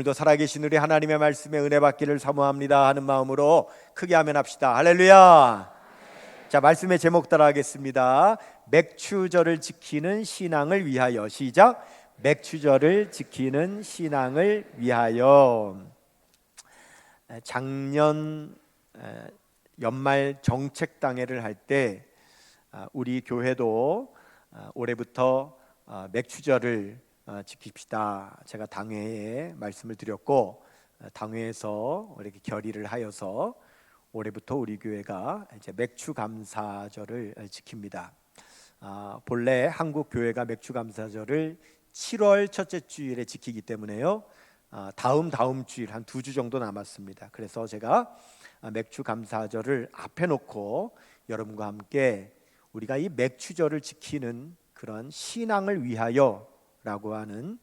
오늘도 살아계신 우리 하나님의 말씀에 은혜 받기를 사모합니다 하는 마음으로 크게 아멘합시다. 할렐루야. 자, 말씀의 제목 따라 하겠습니다. 맥추절을 지키는 신앙을 위하여. 시작. 맥추절을 지키는 신앙을 위하여. 작년 연말 정책당회를 할 때 우리 교회도 올해부터 맥추절을 지킵시다. 제가 당회에 말씀을 드렸고, 당회에서 이렇게 결의를 하여서 올해부터 우리 교회가 이제 맥추감사절을 지킵니다. 본래 한국 교회가 맥추감사절을 7월 첫째 주일에 지키기 때문에요. 다음 주일 한 2주 정도 남았습니다. 그래서 제가 맥추감사절을 앞에 놓고 여러분과 함께 우리가 이 맥추절을 지키는 그런 신앙을 위하여라고 하는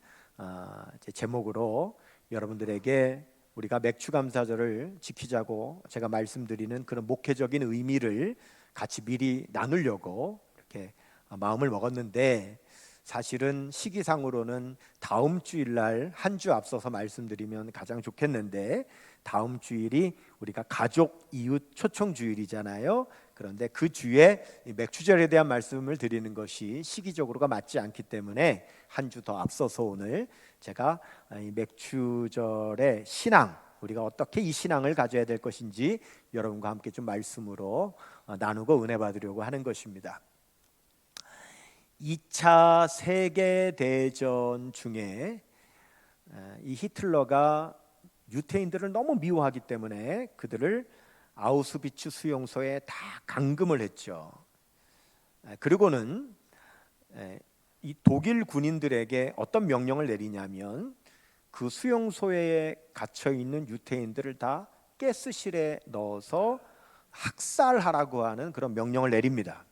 제목으로 여러분들에게 우리가 맥추감사절을 지키자고 제가 말씀드리는 그런 목회적인 의미를 같이 미리 나누려고 이렇게 마음을 먹었는데, 사실은 시기상으로는 다음 주일날 한 주 앞서서 말씀드리면 가장 좋겠는데, 다음 주일이 우리가 가족 이웃 초청 주일이잖아요. 그런데 그 주에 맥추절에 대한 말씀을 드리는 것이 시기적으로가 맞지 않기 때문에 한 주 더 앞서서 오늘 제가 이 맥추절의 신앙, 우리가 어떻게 이 신앙을 가져야 될 것인지 여러분과 함께 좀 말씀으로 나누고 은혜 받으려고 하는 것입니다. 2차 세계대전 중에 이 히틀러가 유태인들을 너무 미워하기 때문에 그들을 아우슈비츠 수용소에 다 감금을 했죠. 그리고는 이 독일 군인들에게 어떤 명령을 내리냐면, 그 수용소에 갇혀 있는 유태인들을 다 가스실에 넣어서 학살하라고 하는 그런 명령을 내립니다.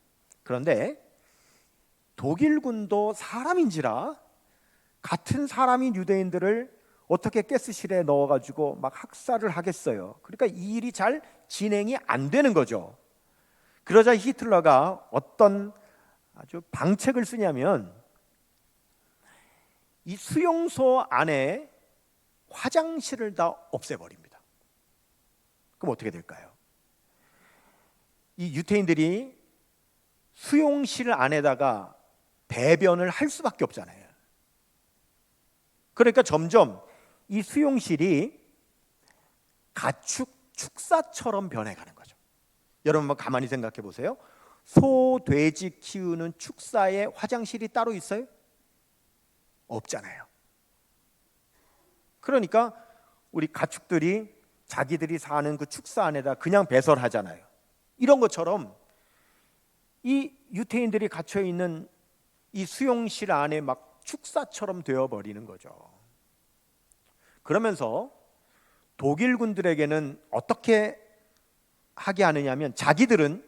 그런데 독일군도 사람인지라 같은 사람인 유대인들을 어떻게 가스실에 넣어가지고 막 학살을 하겠어요. 그러니까 이 일이 잘 진행이 안 되는 거죠. 그러자 히틀러가 어떤 아주 방책을 쓰냐면, 이 수용소 안에 화장실을 다 없애버립니다. 그럼 어떻게 될까요? 이 유태인들이 수용실 안에다가 배변을 할 수밖에 없잖아요. 그러니까 점점 이 수용실이 가축 축사처럼 변해가는 거죠. 여러분 한번 가만히 생각해 보세요. 소, 돼지 키우는 축사에 화장실이 따로 있어요? 없잖아요. 그러니까 우리 가축들이 자기들이 사는 그 축사 안에다 그냥 배설하잖아요. 이런 것처럼 이 유태인들이 갇혀 있는 이 수용실 안에 막 축사처럼 되어버리는 거죠. 그러면서 독일 군들에게는 어떻게 하게 하느냐면, 자기들은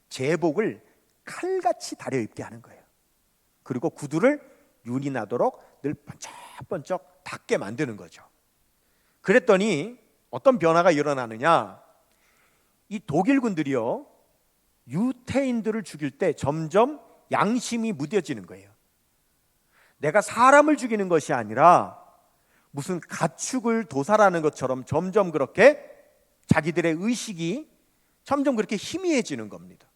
제복을 칼같이 다려입게 하는 거예요. 그리고 구두를 윤이 나도록 늘 번쩍번쩍 닦게 만드는 거죠. 그랬더니 어떤 변화가 일어나느냐, 이 독일 군들이요, 유태인들을 죽일 때 점점 양심이 무뎌지는 거예요. 내가 사람을 죽이는 것이 아니라 무슨 가축을 도살하는 것처럼 점점 그렇게 자기들의 의식이 점점 그렇게 희미해지는 겁니다.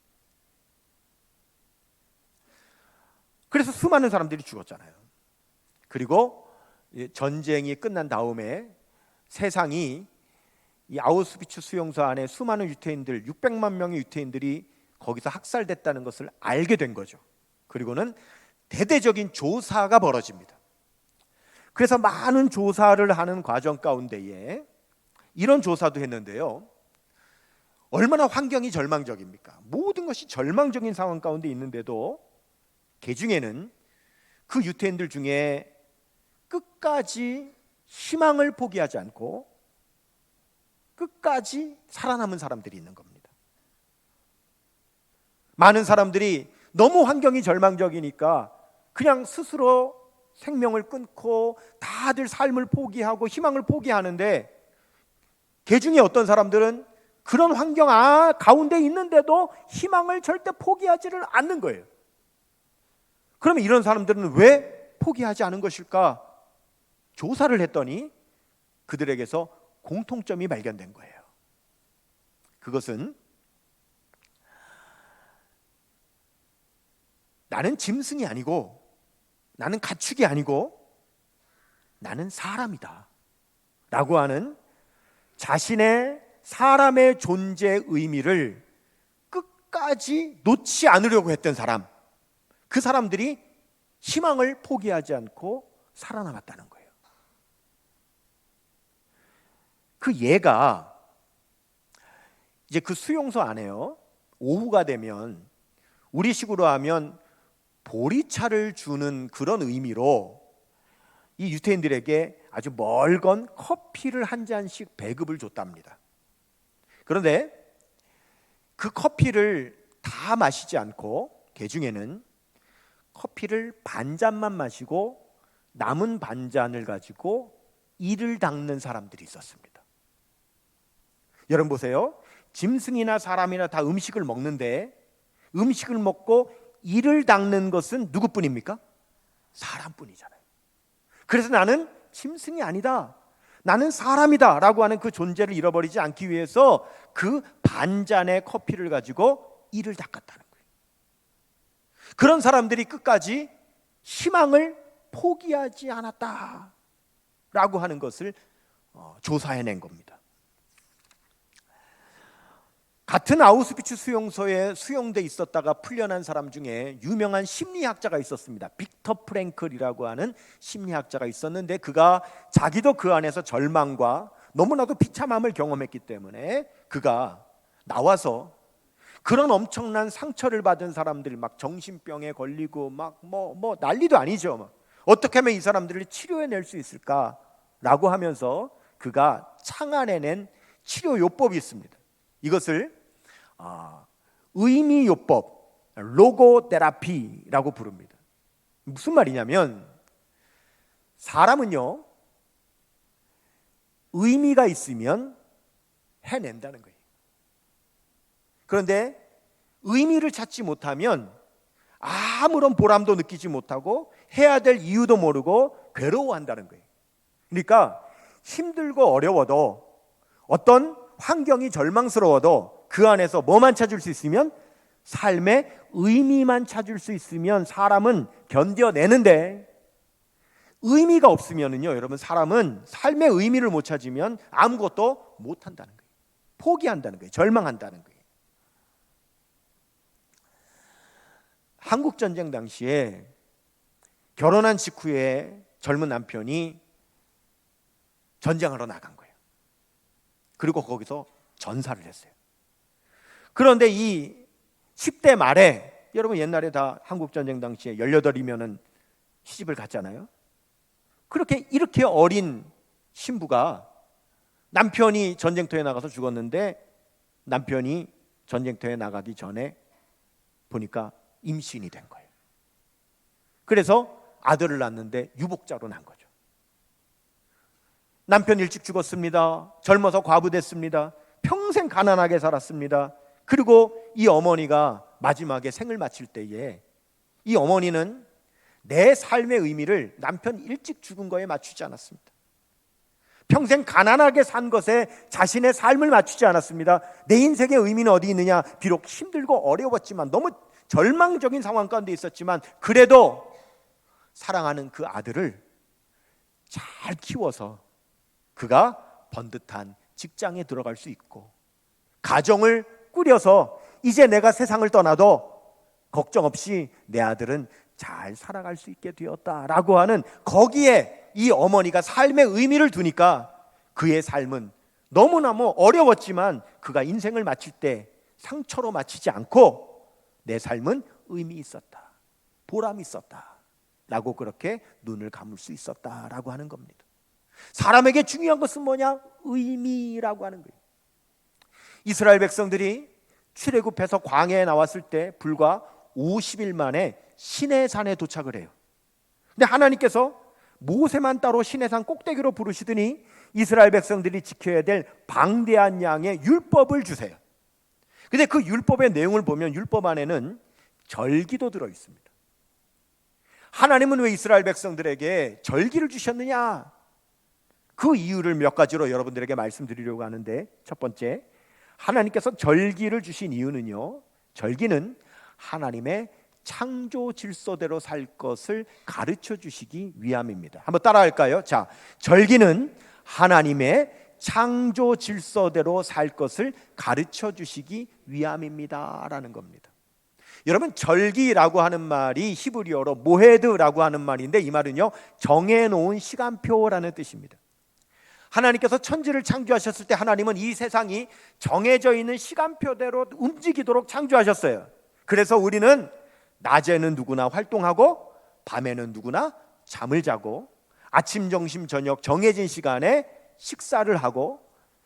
그래서 수많은 사람들이 죽었잖아요. 그리고 전쟁이 끝난 다음에 세상이 이 아우슈비츠 수용소 안에 수많은 유태인들, 600만 명의 유태인들이 거기서 학살됐다는 것을 알게 된 거죠. 그리고는 대대적인 조사가 벌어집니다. 그래서 많은 조사를 하는 과정 가운데에 이런 조사도 했는데요, 얼마나 환경이 절망적입니까? 모든 것이 절망적인 상황 가운데 있는데도 개중에는 그 유태인들 중에 끝까지 희망을 포기하지 않고 끝까지 살아남은 사람들이 있는 겁니다. 많은 사람들이 너무 환경이 절망적이니까 그냥 스스로 생명을 끊고 다들 삶을 포기하고 희망을 포기하는데, 개중에 어떤 사람들은 그런 환경 가운데 있는데도 희망을 절대 포기하지를 않는 거예요. 그러면 이런 사람들은 왜 포기하지 않은 것일까? 조사를 했더니 그들에게서 공통점이 발견된 거예요. 그것은 나는 짐승이 아니고, 나는 가축이 아니고, 나는 사람이다 라고 하는 자신의 사람의 존재의 의미를 끝까지 놓지 않으려고 했던 사람, 그 사람들이 희망을 포기하지 않고 살아남았다는 거예요. 그 예가 이제 그 수용소 안에요, 오후가 되면 우리식으로 하면 보리차를 주는 그런 의미로 이 유태인들에게 아주 멀건 커피를 한 잔씩 배급을 줬답니다. 그런데 그 커피를 다 마시지 않고 개 중에는 커피를 반잔만 마시고 남은 반잔을 가지고 이를 닦는 사람들이 있었습니다. 여러분 보세요. 짐승이나 사람이나 다 음식을 먹는데 음식을 먹고 이를 닦는 것은 누구뿐입니까? 사람뿐이잖아요. 그래서 나는 짐승이 아니다, 나는 사람이다 라고 하는 그 존재를 잃어버리지 않기 위해서 그 반잔의 커피를 가지고 이를 닦았다는 거예요. 그런 사람들이 끝까지 희망을 포기하지 않았다 라고 하는 것을 조사해낸 겁니다. 같은 아우슈비츠 수용소에 수용돼 있었다가 풀려난 사람 중에 유명한 심리학자가 있었습니다. 빅터 프랭클이라고 하는 심리학자가 있었는데, 그가 자기도 그 안에서 절망과 너무나도 비참함을 경험했기 때문에 그가 나와서 그런 엄청난 상처를 받은 사람들, 막 정신병에 걸리고 막 뭐 난리도 아니죠. 막 어떻게 하면 이 사람들을 치료해낼 수 있을까라고 하면서 그가 창안해낸 치료 요법이 있습니다. 이것을 의미요법, 로고테라피라고 부릅니다. 무슨 말이냐면, 사람은요, 의미가 있으면 해낸다는 거예요. 그런데 의미를 찾지 못하면 아무런 보람도 느끼지 못하고 해야 될 이유도 모르고 괴로워한다는 거예요. 그러니까 힘들고 어려워도, 어떤 환경이 절망스러워도 그 안에서 뭐만 찾을 수 있으면, 삶의 의미만 찾을 수 있으면 사람은 견뎌내는데, 의미가 없으면은요, 여러분, 사람은 삶의 의미를 못 찾으면 아무것도 못 한다는 거예요. 포기한다는 거예요. 절망한다는 거예요. 한국 전쟁 당시에 결혼한 직후에 젊은 남편이 전쟁하러 나간 거예요. 그리고 거기서 전사를 했어요. 그런데 이 10대 말에, 여러분 옛날에 다 한국 전쟁 당시에 18이면은 시집을 갔잖아요. 이렇게 어린 신부가, 남편이 전쟁터에 나가서 죽었는데 남편이 전쟁터에 나가기 전에 보니까 임신이 된 거예요. 그래서 아들을 낳았는데 유복자로 난 거죠. 남편 일찍 죽었습니다. 젊어서 과부됐습니다. 평생 가난하게 살았습니다. 그리고 이 어머니가 마지막에 생을 마칠 때에 이 어머니는 내 삶의 의미를 남편 일찍 죽은 거에 맞추지 않았습니다. 평생 가난하게 산 것에 자신의 삶을 맞추지 않았습니다. 내 인생의 의미는 어디 있느냐? 비록 힘들고 어려웠지만, 너무 절망적인 상황 가운데 있었지만, 그래도 사랑하는 그 아들을 잘 키워서 그가 번듯한 직장에 들어갈 수 있고, 가정을 꾸려서 이제 내가 세상을 떠나도 걱정 없이 내 아들은 잘 살아갈 수 있게 되었다라고 하는, 거기에 이 어머니가 삶의 의미를 두니까 그의 삶은 너무너무 어려웠지만 그가 인생을 마칠 때 상처로 마치지 않고 내 삶은 의미 있었다, 보람이 있었다 라고 그렇게 눈을 감을 수 있었다라고 하는 겁니다. 사람에게 중요한 것은 뭐냐? 의미라고 하는 거예요. 이스라엘 백성들이 출애굽해서 광야에 나왔을 때 불과 50일 만에 시내산에 도착을 해요. 근데 하나님께서 모세만 따로 시내산 꼭대기로 부르시더니 이스라엘 백성들이 지켜야 될 방대한 양의 율법을 주세요. 근데 그 율법의 내용을 보면 율법 안에는 절기도 들어 있습니다. 하나님은 왜 이스라엘 백성들에게 절기를 주셨느냐? 그 이유를 몇 가지로 여러분들에게 말씀드리려고 하는데, 첫 번째, 하나님께서 절기를 주신 이유는요, 절기는 하나님의 창조 질서대로 살 것을 가르쳐 주시기 위함입니다. 한번 따라할까요? 자, 절기는 하나님의 창조 질서대로 살 것을 가르쳐 주시기 위함입니다 라는 겁니다. 여러분, 절기라고 하는 말이 히브리어로 모헤드라고 하는 말인데, 이 말은요, 정해놓은 시간표라는 뜻입니다. 하나님께서 천지를 창조하셨을 때 하나님은 이 세상이 정해져 있는 시간표대로 움직이도록 창조하셨어요. 그래서 우리는 낮에는 누구나 활동하고 밤에는 누구나 잠을 자고 아침, 점심, 저녁 정해진 시간에 식사를 하고,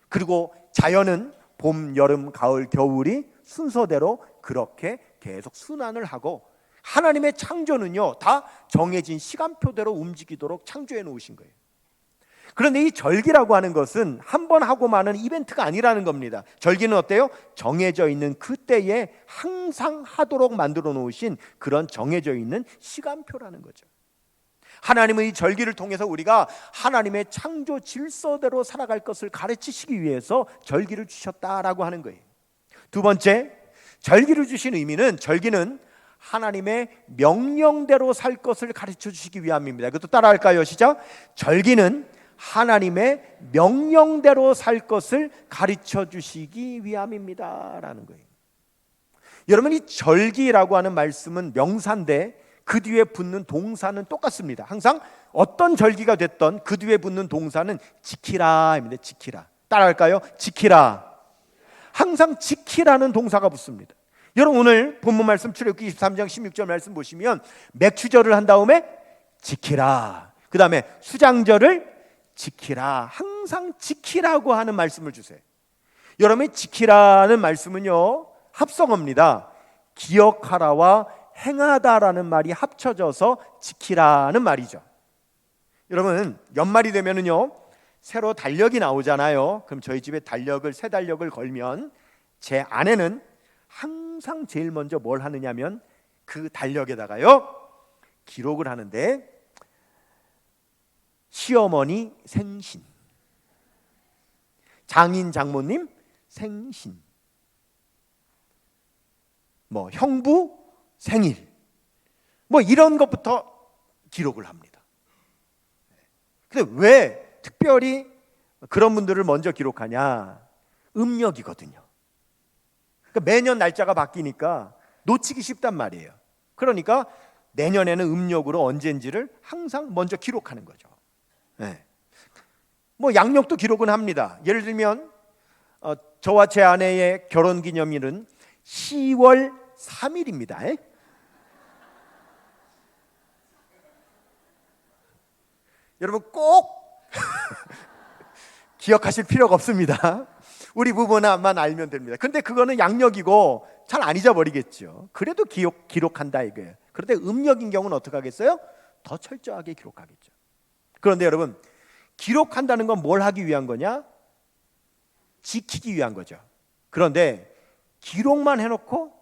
그리고 자연은 봄, 여름, 가을, 겨울이 순서대로 그렇게 계속 순환을 하고, 하나님의 창조는요 다 정해진 시간표대로 움직이도록 창조해 놓으신 거예요. 그런데 이 절기라고 하는 것은 한 번 하고 마는 이벤트가 아니라는 겁니다. 절기는 어때요? 정해져 있는 그때에 항상 하도록 만들어 놓으신 그런 정해져 있는 시간표라는 거죠. 하나님은 이 절기를 통해서 우리가 하나님의 창조 질서대로 살아갈 것을 가르치시기 위해서 절기를 주셨다라고 하는 거예요. 두 번째, 절기를 주신 의미는, 절기는 하나님의 명령대로 살 것을 가르쳐 주시기 위함입니다. 이것도 따라할까요? 시작. 절기는 하나님의 명령대로 살 것을 가르쳐 주시기 위함입니다 라는 거예요. 여러분, 이 절기라고 하는 말씀은 명사인데 그 뒤에 붙는 동사는 똑같습니다. 항상 어떤 절기가 됐던 그 뒤에 붙는 동사는 지키라입니다. 지키라. 따라할까요? 지키라. 항상 지키라는 동사가 붙습니다. 여러분, 오늘 본문 말씀 출애굽기 23장 16절 말씀 보시면 맥추절을 한 다음에 지키라, 그 다음에 수장절을 지키라, 항상 지키라고 하는 말씀을 주세요. 여러분, 지키라는 말씀은요 합성어입니다. 기억하라와 행하다라는 말이 합쳐져서 지키라는 말이죠. 여러분, 연말이 되면은요 새로 달력이 나오잖아요. 그럼 저희 집에 새 달력을 걸면 제 아내는 항상 제일 먼저 뭘 하느냐면 그 달력에다가요 기록을 하는데, 시어머니 생신, 장인 장모님 생신, 뭐 형부 생일, 뭐 이런 것부터 기록을 합니다. 근데 왜 특별히 그런 분들을 먼저 기록하냐? 음력이거든요. 그러니까 매년 날짜가 바뀌니까 놓치기 쉽단 말이에요. 그러니까 내년에는 음력으로 언젠지를 항상 먼저 기록하는 거죠. 네. 뭐 양력도 기록은 합니다. 예를 들면 저와 제 아내의 결혼기념일은 10월 3일입니다. 여러분 꼭 기억하실 필요가 없습니다. 우리 부부만 알면 됩니다. 근데 그거는 양력이고 잘 안 잊어버리겠죠. 그래도 기록한다 이거예요. 그런데 음력인 경우는 어떻게 하겠어요? 더 철저하게 기록하겠죠. 그런데 여러분, 기록한다는 건 뭘 하기 위한 거냐? 지키기 위한 거죠. 그런데 기록만 해놓고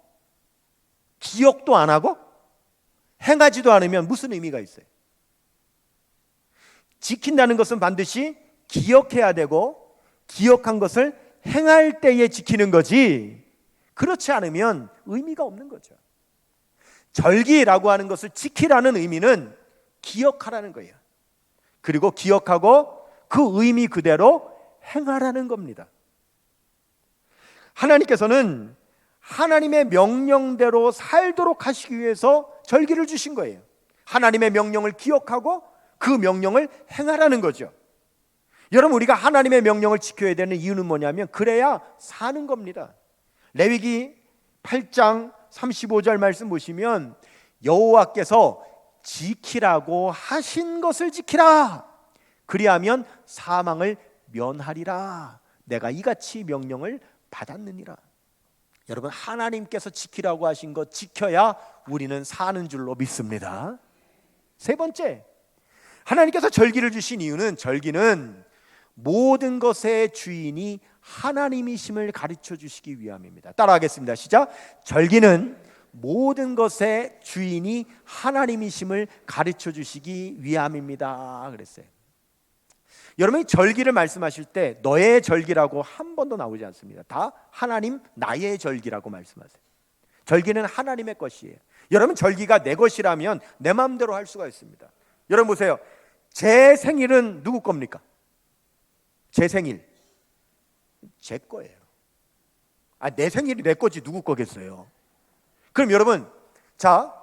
기억도 안 하고 행하지도 않으면 무슨 의미가 있어요? 지킨다는 것은 반드시 기억해야 되고 기억한 것을 행할 때에 지키는 거지, 그렇지 않으면 의미가 없는 거죠. 절기라고 하는 것을 지키라는 의미는 기억하라는 거예요. 그리고 기억하고 그 의미 그대로 행하라는 겁니다. 하나님께서는 하나님의 명령대로 살도록 하시기 위해서 절기를 주신 거예요. 하나님의 명령을 기억하고 그 명령을 행하라는 거죠. 여러분, 우리가 하나님의 명령을 지켜야 되는 이유는 뭐냐면 그래야 사는 겁니다. 레위기 8장 35절 말씀 보시면 여호와께서 지키라고 하신 것을 지키라, 그리하면 사망을 면하리라. 내가 이같이 명령을 받았느니라. 여러분, 하나님께서 지키라고 하신 것 지켜야 우리는 사는 줄로 믿습니다. 세 번째, 하나님께서 절기를 주신 이유는, 절기는 모든 것의 주인이 하나님이심을 가르쳐 주시기 위함입니다. 따라하겠습니다. 시작. 절기는 모든 것의 주인이 하나님이심을 가르쳐 주시기 위함입니다. 그랬어요. 여러분이 절기를 말씀하실 때 너의 절기라고 한 번도 나오지 않습니다. 다 하나님 나의 절기라고 말씀하세요. 절기는 하나님의 것이에요. 여러분, 절기가 내 것이라면 내 마음대로 할 수가 있습니다. 여러분 보세요. 제 생일은 누구 겁니까? 제 생일 제 거예요. 내 생일이 내 거지 누구 거겠어요? 그럼 여러분, 자,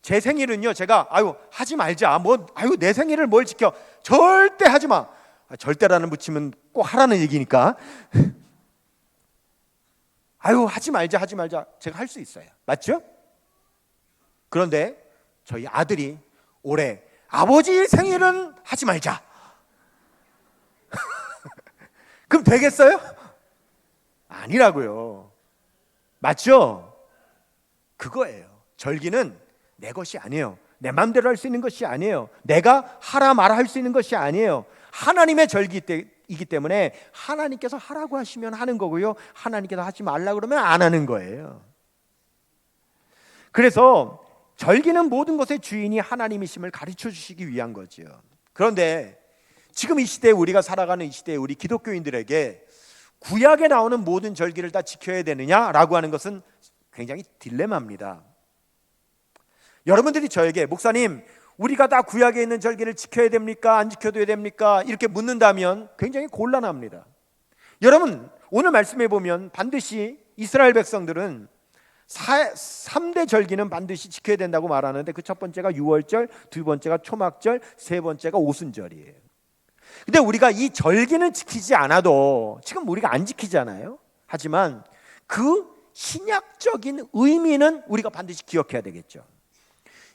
제 생일은요, 제가 하지 말자, 내 생일을 뭘 지켜, 절대 하지 마. 절대라는 붙이면 꼭 하라는 얘기니까. 하지 말자 제가 할 수 있어요. 맞죠? 그런데 저희 아들이 올해 아버지 생일은 하지 말자. 그럼 되겠어요? 아니라고요. 맞죠? 그거예요. 절기는 내 것이 아니에요. 내 마음대로 할 수 있는 것이 아니에요. 내가 하라 마라 할 수 있는 것이 아니에요. 하나님의 절기이기 때문에 하나님께서 하라고 하시면 하는 거고요, 하나님께서 하지 말라 그러면 안 하는 거예요. 그래서 절기는 모든 것의 주인이 하나님이심을 가르쳐 주시기 위한 거죠. 그런데 지금 이 시대에, 우리가 살아가는 이 시대에 우리 기독교인들에게 구약에 나오는 모든 절기를 다 지켜야 되느냐라고 하는 것은 굉장히 딜레마입니다. 여러분들이 저에게, 목사님, 우리가 다 구약에 있는 절기를 지켜야 됩니까? 안 지켜도 됩니까? 이렇게 묻는다면 굉장히 곤란합니다. 여러분, 오늘 말씀해 보면 반드시 이스라엘 백성들은 3대 절기는 반드시 지켜야 된다고 말하는데, 그 첫 번째가 유월절, 두 번째가 초막절, 세 번째가 오순절이에요. 근데 우리가 이 절기는 지키지 않아도, 지금 우리가 안 지키잖아요. 하지만 그 신약적인 의미는 우리가 반드시 기억해야 되겠죠.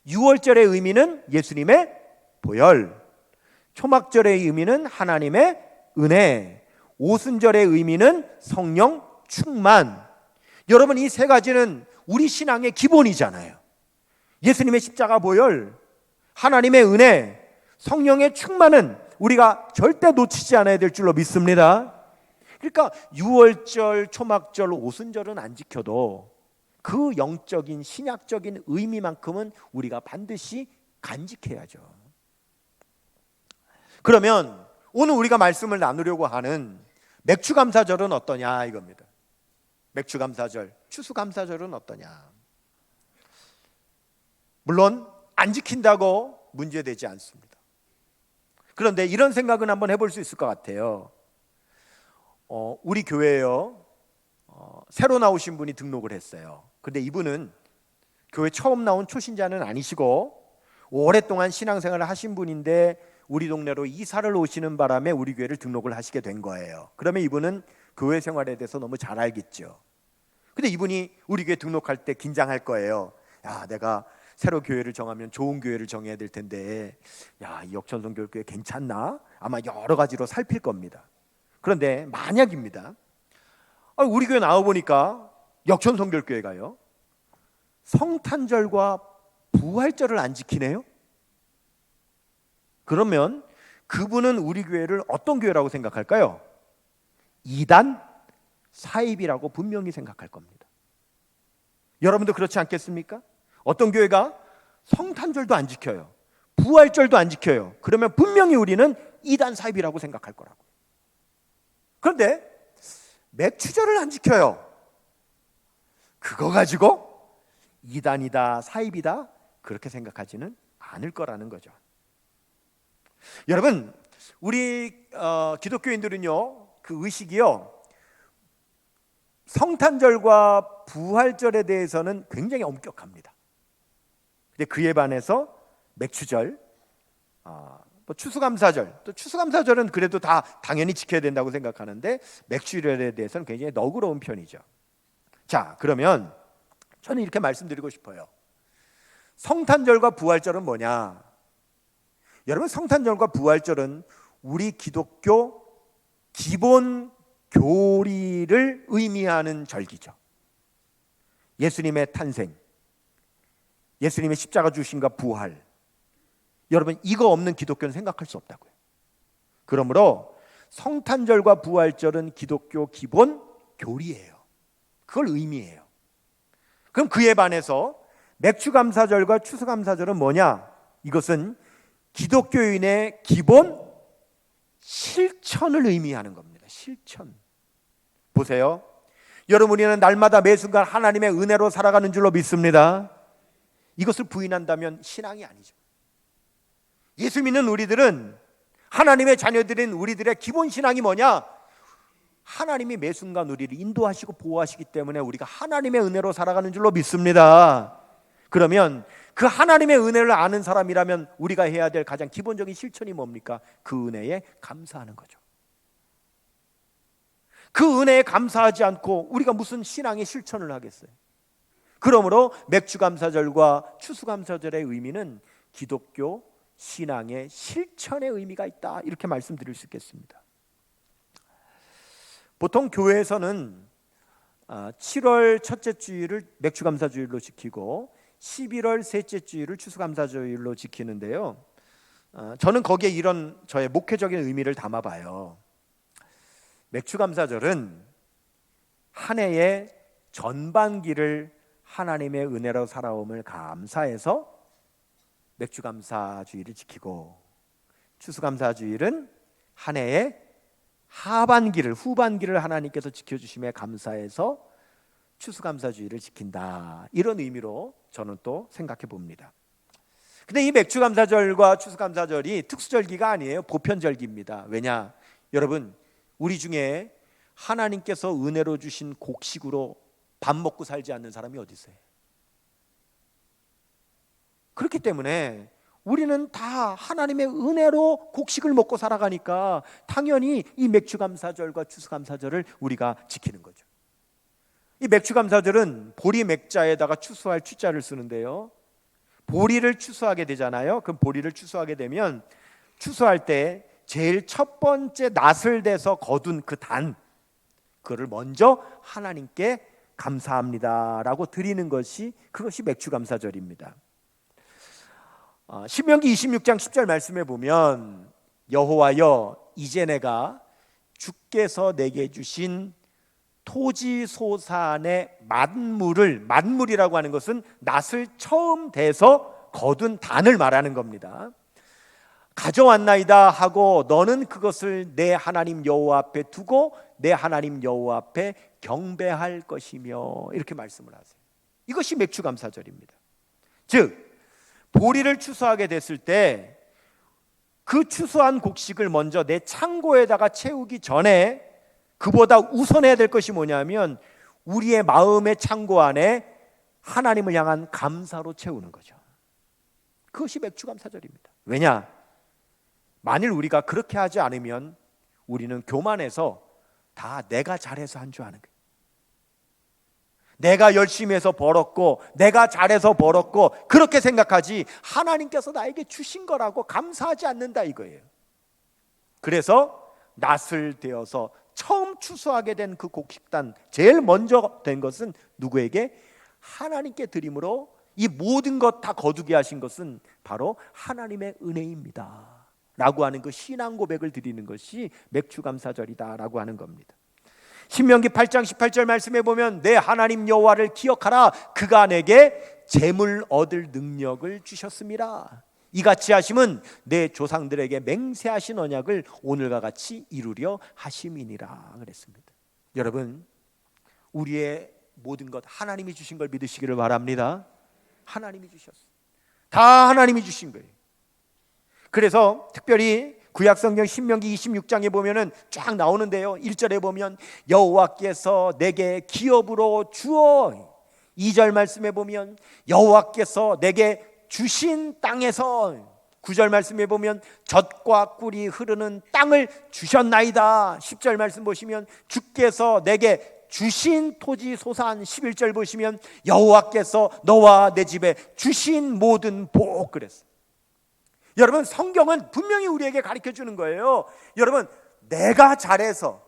유월절의 의미는 예수님의 보혈, 초막절의 의미는 하나님의 은혜, 오순절의 의미는 성령 충만. 여러분, 이 세 가지는 우리 신앙의 기본이잖아요. 예수님의 십자가 보혈, 하나님의 은혜, 성령의 충만은 우리가 절대 놓치지 않아야 될 줄로 믿습니다. 그러니까 유월절, 초막절, 오순절은 안 지켜도 그 영적인 신약적인 의미만큼은 우리가 반드시 간직해야죠. 그러면 오늘 우리가 말씀을 나누려고 하는 맥추감사절은 어떠냐 이겁니다. 맥추감사절, 추수감사절은 어떠냐. 물론 안 지킨다고 문제되지 않습니다. 그런데 이런 생각은 한번 해볼 수 있을 것 같아요. 우리 교회에요, 새로 나오신 분이 등록을 했어요. 근데 이분은 교회 처음 나온 초신자는 아니시고 오랫동안 신앙생활을 하신 분인데 우리 동네로 이사를 오시는 바람에 우리 교회를 등록을 하시게 된 거예요. 그러면 이분은 교회 생활에 대해서 너무 잘 알겠죠. 근데 이분이 우리 교회 등록할 때 긴장할 거예요. 야, 내가 새로 교회를 정하면 좋은 교회를 정해야 될 텐데, 야, 이 역천성결교회 괜찮나? 아마 여러 가지로 살필 겁니다. 그런데 만약입니다. 우리 교회 나와보니까 역천성결교회가요, 성탄절과 부활절을 안 지키네요. 그러면 그분은 우리 교회를 어떤 교회라고 생각할까요? 이단 사입이라고 분명히 생각할 겁니다. 여러분도 그렇지 않겠습니까? 어떤 교회가 성탄절도 안 지켜요, 부활절도 안 지켜요. 그러면 분명히 우리는 이단 사입이라고 생각할 거라고. 그런데 맥추절을 안 지켜요. 그거 가지고 이단이다 사입이다 그렇게 생각하지는 않을 거라는 거죠. 여러분, 우리 기독교인들은요, 그 의식이요, 성탄절과 부활절에 대해서는 굉장히 엄격합니다. 근데 그에 반해서 맥추절, 또 추수감사절, 또 추수감사절은 그래도 다 당연히 지켜야 된다고 생각하는데 맥추절에 대해서는 굉장히 너그러운 편이죠. 자, 그러면 저는 이렇게 말씀드리고 싶어요. 성탄절과 부활절은 뭐냐? 여러분, 성탄절과 부활절은 우리 기독교 기본 교리를 의미하는 절기죠. 예수님의 탄생, 예수님의 십자가 주심과 부활. 여러분, 이거 없는 기독교는 생각할 수 없다고요. 그러므로 성탄절과 부활절은 기독교 기본 교리예요. 그걸 의미해요. 그럼 그에 반해서 맥추감사절과 추수감사절은 뭐냐? 이것은 기독교인의 기본 실천을 의미하는 겁니다. 실천. 보세요. 여러분, 우리는 날마다 매 순간 하나님의 은혜로 살아가는 줄로 믿습니다. 이것을 부인한다면 신앙이 아니죠. 예수 믿는 우리들은, 하나님의 자녀들인 우리들의 기본 신앙이 뭐냐? 하나님이 매 순간 우리를 인도하시고 보호하시기 때문에 우리가 하나님의 은혜로 살아가는 줄로 믿습니다. 그러면 그 하나님의 은혜를 아는 사람이라면 우리가 해야 될 가장 기본적인 실천이 뭡니까? 그 은혜에 감사하는 거죠. 그 은혜에 감사하지 않고 우리가 무슨 신앙의 실천을 하겠어요? 그러므로 맥주감사절과 추수감사절의 의미는 기독교 신앙의 실천의 의미가 있다, 이렇게 말씀드릴 수 있겠습니다. 보통 교회에서는 7월 첫째 주일을 맥주감사주일로 지키고 11월 셋째 주일을 추수감사주일로 지키는데요, 저는 거기에 이런 저의 목회적인 의미를 담아봐요. 맥주감사절은 한 해의 전반기를 하나님의 은혜로 살아옴을 감사해서 맥주감사주일을 지키고, 추수감사주일은 한 해의 후반기를 하나님께서 지켜주심에 감사해서 추수감사주일을 지킨다, 이런 의미로 저는 또 생각해 봅니다. 근데 이 맥주감사절과 추수감사절이 특수절기가 아니에요. 보편절기입니다. 왜냐? 여러분, 우리 중에 하나님께서 은혜로 주신 곡식으로 밥 먹고 살지 않는 사람이 어디 있어요? 그렇기 때문에 우리는 다 하나님의 은혜로 곡식을 먹고 살아가니까 당연히 이 맥주감사절과 추수감사절을 우리가 지키는 거죠. 이 맥주감사절은 보리 맥자에다가 추수할 추자를 쓰는데요, 보리를 추수하게 되잖아요. 그럼 보리를 추수하게 되면 추수할 때 제일 첫 번째 낫을 대서 거둔 그 단, 그거를 먼저 하나님께 감사합니다라고 드리는 것이, 그것이 맥주감사절입니다. 신명기 26장 10절 말씀에 보면, 여호와여, 이제 내가 주께서 내게 주신 토지 소산의 만물이라고 하는 것은 낫을 처음 대서 거둔 단을 말하는 겁니다. 가져왔나이다 하고 너는 그것을 내 하나님 여호와 앞에 두고 내 하나님 여호와 앞에 경배할 것이며, 이렇게 말씀을 하세요. 이것이 맥주감사절입니다. 즉, 보리를 추수하게 됐을 때 그 추수한 곡식을 먼저 내 창고에다가 채우기 전에 그보다 우선해야 될 것이 뭐냐면, 우리의 마음의 창고 안에 하나님을 향한 감사로 채우는 거죠. 그것이 맥주감사절입니다. 왜냐? 만일 우리가 그렇게 하지 않으면 우리는 교만해서 다 내가 잘해서 한 줄 아는 거예요. 내가 열심히 해서 벌었고 내가 잘해서 벌었고 그렇게 생각하지, 하나님께서 나에게 주신 거라고 감사하지 않는다 이거예요. 그래서 낫을 대어서 처음 추수하게 된 그 곡식단, 제일 먼저 된 것은 누구에게? 하나님께 드림으로 이 모든 것 다 거두게 하신 것은 바로 하나님의 은혜입니다 라고 하는 그 신앙 고백을 드리는 것이 맥주감사절이다 라고 하는 겁니다. 신명기 8장 18절 말씀에 보면, 내 하나님 여호와를 기억하라, 그가 내게 재물 얻을 능력을 주셨습니다. 이같이 하심은 내 조상들에게 맹세하신 언약을 오늘과 같이 이루려 하심이니라 그랬습니다. 여러분, 우리의 모든 것 하나님이 주신 걸 믿으시기를 바랍니다. 하나님이 주셨어요. 다 하나님이 주신 거예요. 그래서 특별히 구약성경 신명기 26장에 보면은 쫙 나오는데요, 1절에 보면 여호와께서 내게 기업으로 주어, 2절 말씀에 보면 여호와께서 내게 주신 땅에서, 9절 말씀에 보면 젖과 꿀이 흐르는 땅을 주셨나이다. 10절 말씀 보시면 주께서 내게 주신 토지 소산, 11절 보시면 여호와께서 너와 내 집에 주신 모든 복, 그랬어요. 여러분, 성경은 분명히 우리에게 가르쳐 주는 거예요. 여러분, 내가 잘해서,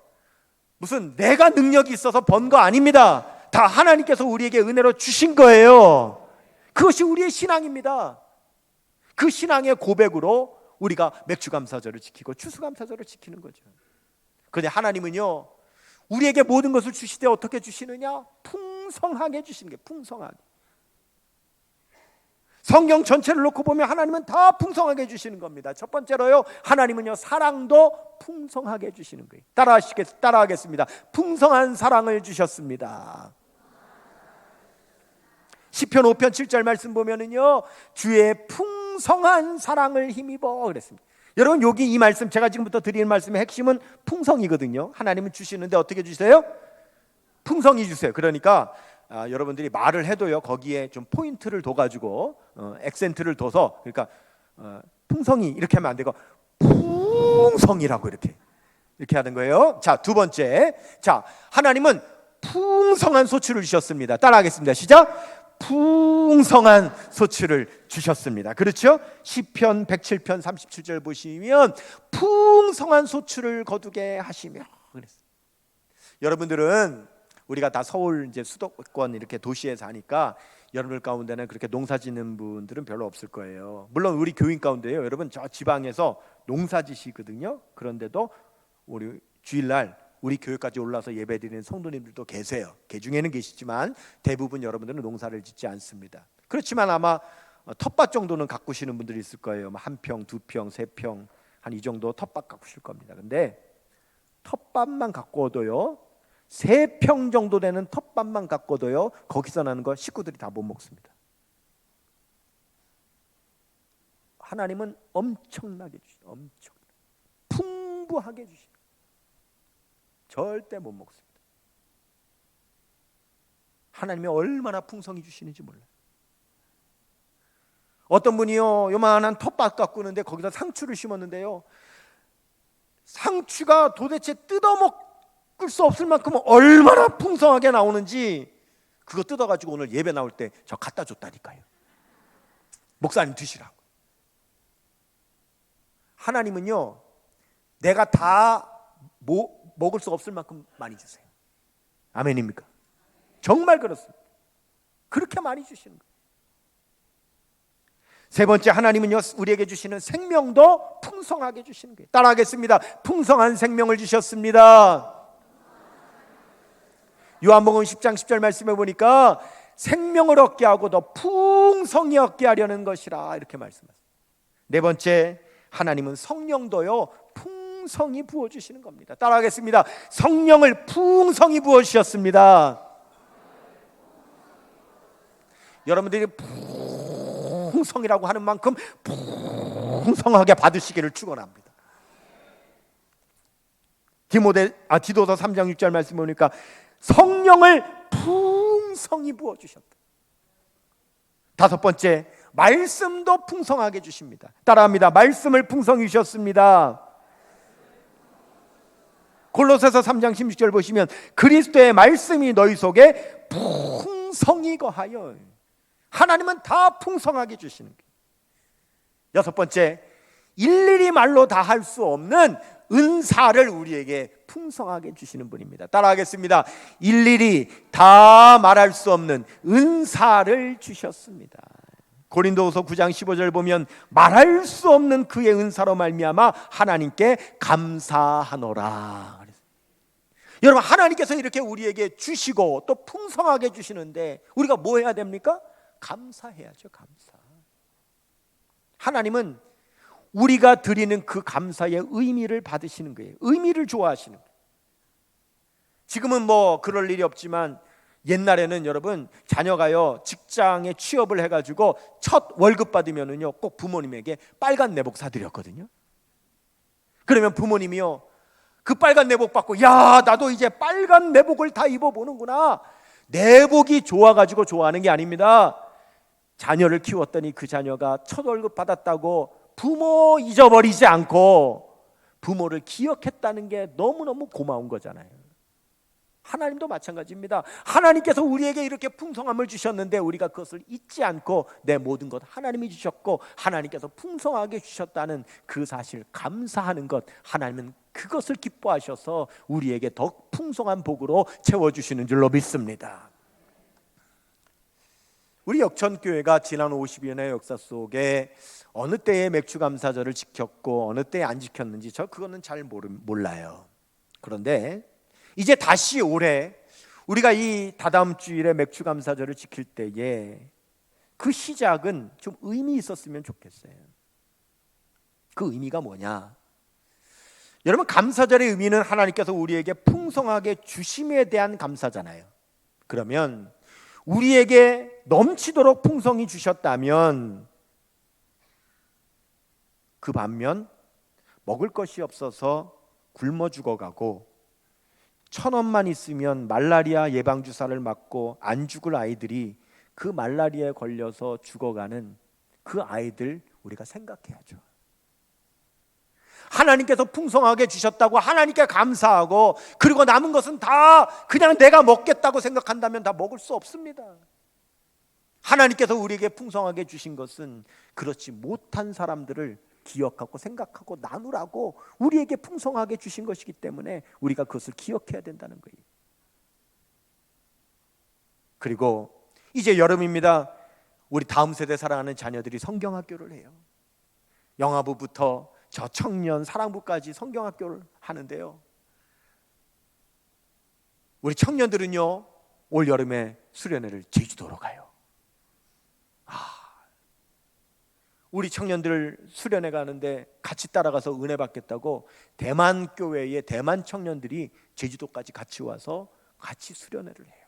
무슨 내가 능력이 있어서 번 거 아닙니다. 다 하나님께서 우리에게 은혜로 주신 거예요. 그것이 우리의 신앙입니다. 그 신앙의 고백으로 우리가 맥주감사절을 지키고 추수감사절을 지키는 거죠. 그런데 하나님은요, 우리에게 모든 것을 주시되 어떻게 주시느냐? 풍성하게 주시는 게, 풍성하게. 성경 전체를 놓고 보면 하나님은 다 풍성하게 해주시는 겁니다. 첫 번째로요, 하나님은요 사랑도 풍성하게 해주시는 거예요. 따라하겠습니다. 풍성한 사랑을 주셨습니다. 시편 5편 7절 말씀 보면은요, 주의 풍성한 사랑을 힘입어 그랬습니다. 여러분, 여기 이 말씀, 제가 지금부터 드리는 말씀의 핵심은 풍성이거든요. 하나님은 주시는데 어떻게 주세요? 풍성히 주세요. 그러니까 여러분들이 말을 해도요, 거기에 좀 포인트를 둬가지고 액센트를 둬서, 그러니까 풍성이 이렇게 하면 안 되고 풍성이라고 이렇게 하는 거예요. 자, 두 번째, 자, 하나님은 풍성한 소출을 주셨습니다. 따라하겠습니다. 시작. 풍성한 소출을 주셨습니다. 그렇죠? 시편 107편 37절 보시면 풍성한 소출을 거두게 하시며 그랬어요. 여러분들은 우리가 다 서울 이제 수도권 이렇게 도시에 사니까 여러분들 가운데는 그렇게 농사 짓는 분들은 별로 없을 거예요. 물론 우리 교인 가운데요, 여러분 저 지방에서 농사 지시거든요. 그런데도 우리 주일날 우리 교회까지 올라서 예배드리는 성도님들도 계세요. 그 중에는 계시지만 대부분 여러분들은 농사를 짓지 않습니다. 그렇지만 아마 텃밭 정도는 가꾸시는 분들이 있을 거예요. 한 평, 두 평, 세 평, 한 이 정도 텃밭 가꾸실 겁니다. 근데 텃밭만 가꾸어도요, 3평 정도 되는 텃밭만 가꾸어도요, 거기서 나는 거 식구들이 다 못 먹습니다. 하나님은 엄청나게 주시죠. 엄청 풍부하게 주시죠. 절대 못 먹습니다. 하나님이 얼마나 풍성히 주시는지 몰라요. 어떤 분이요, 요만한 텃밭 가꾸는데 거기다 상추를 심었는데요, 상추가 도대체 뜯어먹을 수 없을 만큼 얼마나 풍성하게 나오는지 그거 뜯어가지고 오늘 예배 나올 때 저 갖다 줬다니까요. 목사님 드시라고. 하나님은요, 내가 다 먹을 수 없을 만큼 많이 주세요. 아멘입니까? 정말 그렇습니다. 그렇게 많이 주시는 거예요. 세 번째, 하나님은요, 우리에게 주시는 생명도 풍성하게 주시는 거예요. 따라하겠습니다. 풍성한 생명을 주셨습니다. 요한복음 10장 10절 말씀해 보니까 생명을 얻게 하고 더 풍성히 얻게 하려는 것이라 이렇게 말씀하셨습니다. 네 번째, 하나님은 성령도요 풍성히 부어주시는 겁니다. 따라하겠습니다. 성령을 풍성히 부어주셨습니다. 여러분들이 풍성이라고 하는 만큼 풍성하게 받으시기를 축원합니다. 디도서 3장 6절 말씀 보니까 성령을 풍성히 부어주셨다. 다섯 번째, 말씀도 풍성하게 주십니다. 따라합니다. 말씀을 풍성히 주셨습니다. 골로새서 3장 16절 보시면 그리스도의 말씀이 너희 속에 풍성히 거하여. 하나님은 다 풍성하게 주시는 거예요. 여섯 번째, 일일이 말로 다 할 수 없는 은사를 우리에게 풍성하게 주시는 분입니다. 따라하겠습니다. 일일이 다 말할 수 없는 은사를 주셨습니다. 고린도후서 9장 15절 보면 말할 수 없는 그의 은사로 말미암아 하나님께 감사하노라. 여러분, 하나님께서 이렇게 우리에게 주시고 또 풍성하게 주시는데 우리가 뭐 해야 됩니까? 감사해야죠. 감사. 하나님은 우리가 드리는 그 감사의 의미를 받으시는 거예요. 의미를 좋아하시는 거예요. 지금은 뭐 그럴 일이 없지만 옛날에는 여러분, 자녀가요 직장에 취업을 해가지고 첫 월급 받으면은요 꼭 부모님에게 빨간 내복 사드렸거든요. 그러면 부모님이요 그 빨간 내복 받고, 야, 나도 이제 빨간 내복을 다 입어보는구나. 내복이 좋아가지고 좋아하는 게 아닙니다. 자녀를 키웠더니 그 자녀가 첫 월급 받았다고 부모 잊어버리지 않고 부모를 기억했다는 게 너무너무 고마운 거잖아요. 하나님도 마찬가지입니다. 하나님께서 우리에게 이렇게 풍성함을 주셨는데 우리가 그것을 잊지 않고 내 모든 것 하나님이 주셨고 하나님께서 풍성하게 주셨다는 그 사실 감사하는 것, 하나님은 그것을 기뻐하셔서 우리에게 더 풍성한 복으로 채워주시는 줄로 믿습니다. 우리 역천교회가 지난 50여 년의 역사 속에 어느 때에 맥주감사절을 지켰고 어느 때에 안 지켰는지 저 그거는 잘 몰라요. 그런데 이제 다시 올해 우리가 이 다다음 주일에 맥주감사절을 지킬 때에 그 시작은 좀 의미 있었으면 좋겠어요. 그 의미가 뭐냐? 여러분, 감사절의 의미는 하나님께서 우리에게 풍성하게 주심에 대한 감사잖아요. 그러면 우리에게 넘치도록 풍성히 주셨다면 그 반면 먹을 것이 없어서 굶어 죽어가고 1,000원만 있으면 말라리아 예방주사를 맞고 안 죽을 아이들이 그 말라리아에 걸려서 죽어가는 그 아이들 우리가 생각해야죠. 하나님께서 풍성하게 주셨다고 하나님께 감사하고 그리고 남은 것은 다 그냥 내가 먹겠다고 생각한다면 다 먹을 수 없습니다. 하나님께서 우리에게 풍성하게 주신 것은 그렇지 못한 사람들을 기억하고 생각하고 나누라고 우리에게 풍성하게 주신 것이기 때문에 우리가 그것을 기억해야 된다는 거예요. 그리고 이제 여름입니다. 우리 다음 세대 사랑하는 자녀들이 성경학교를 해요. 영아부부터 저 청년 사랑부까지 성경학교를 하는데요. 우리 청년들은요, 올 여름에 수련회를 제주도로 가요. 우리 청년들 수련회 가는데 같이 따라가서 은혜 받겠다고 대만 교회의 대만 청년들이 제주도까지 같이 와서 같이 수련회를 해요.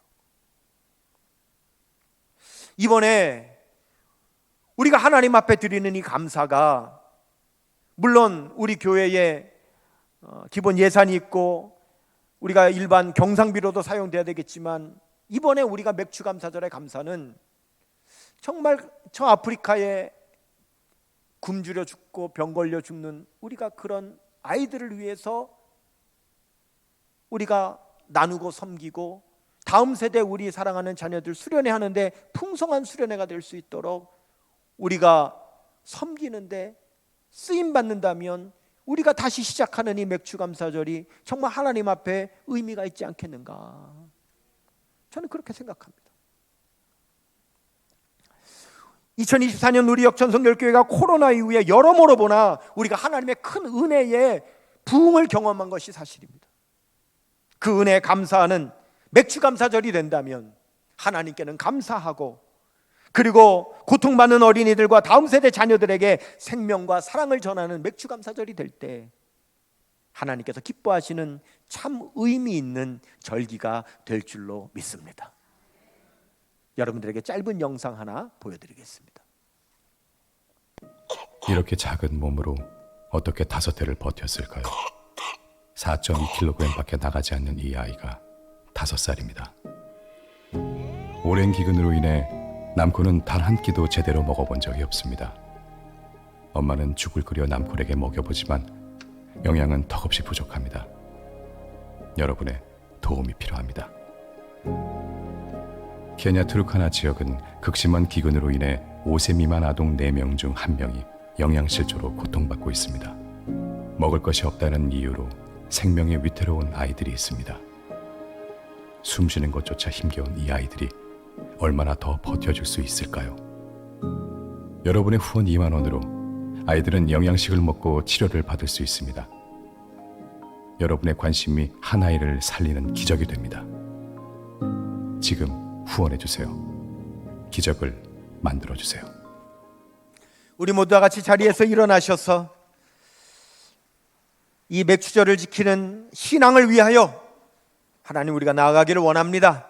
이번에 우리가 하나님 앞에 드리는 이 감사가 물론 우리 교회에 기본 예산이 있고 우리가 일반 경상비로도 사용돼야 되겠지만 이번에 우리가 맥주감사절의 감사는 정말 저 아프리카에 굶주려 죽고 병 걸려 죽는 우리가 그런 아이들을 위해서 우리가 나누고 섬기고 다음 세대 우리 사랑하는 자녀들 수련회 하는데 풍성한 수련회가 될 수 있도록 우리가 섬기는데 쓰임 받는다면 우리가 다시 시작하는 이 맥주감사절이 정말 하나님 앞에 의미가 있지 않겠는가? 저는 그렇게 생각합니다. 2024년 우리 역전성결교회가 코로나 이후에 여러모로 보나 우리가 하나님의 큰 은혜의 부흥을 경험한 것이 사실입니다. 그 은혜에 감사하는 맥주감사절이 된다면 하나님께는 감사하고 그리고 고통받는 어린이들과 다음 세대 자녀들에게 생명과 사랑을 전하는 맥주감사절이 될 때 하나님께서 기뻐하시는 참 의미 있는 절기가 될 줄로 믿습니다. 여러분들에게 짧은 영상 하나 보여드리겠습니다. 이렇게 작은 몸으로 어떻게 5대를 버텼을까요? 4.2kg밖에 나가지 않는 이 아이가 5살입니다. 오랜 기근으로 인해 남코는 단 한 끼도 제대로 먹어본 적이 없습니다. 엄마는 죽을 끓여 남콜에게 먹여보지만 영양은 턱없이 부족합니다. 여러분의 도움이 필요합니다. 케냐 투르카나 지역은 극심한 기근으로 인해 5세 미만 아동 4명 중 1명이 영양실조로 고통받고 있습니다. 먹을 것이 없다는 이유로 생명이 위태로운 아이들이 있습니다. 숨쉬는 것조차 힘겨운 이 아이들이 얼마나 더 버텨줄 수 있을까요? 여러분의 후원 2만 원으로 아이들은 영양식을 먹고 치료를 받을 수 있습니다. 여러분의 관심이 한 아이를 살리는 기적이 됩니다. 지금 후원해주세요. 기적을 만들어주세요. 우리 모두와 같이 자리에서 일어나셔서 이 맥주절을 지키는 신앙을 위하여 하나님 우리가 나아가기를 원합니다.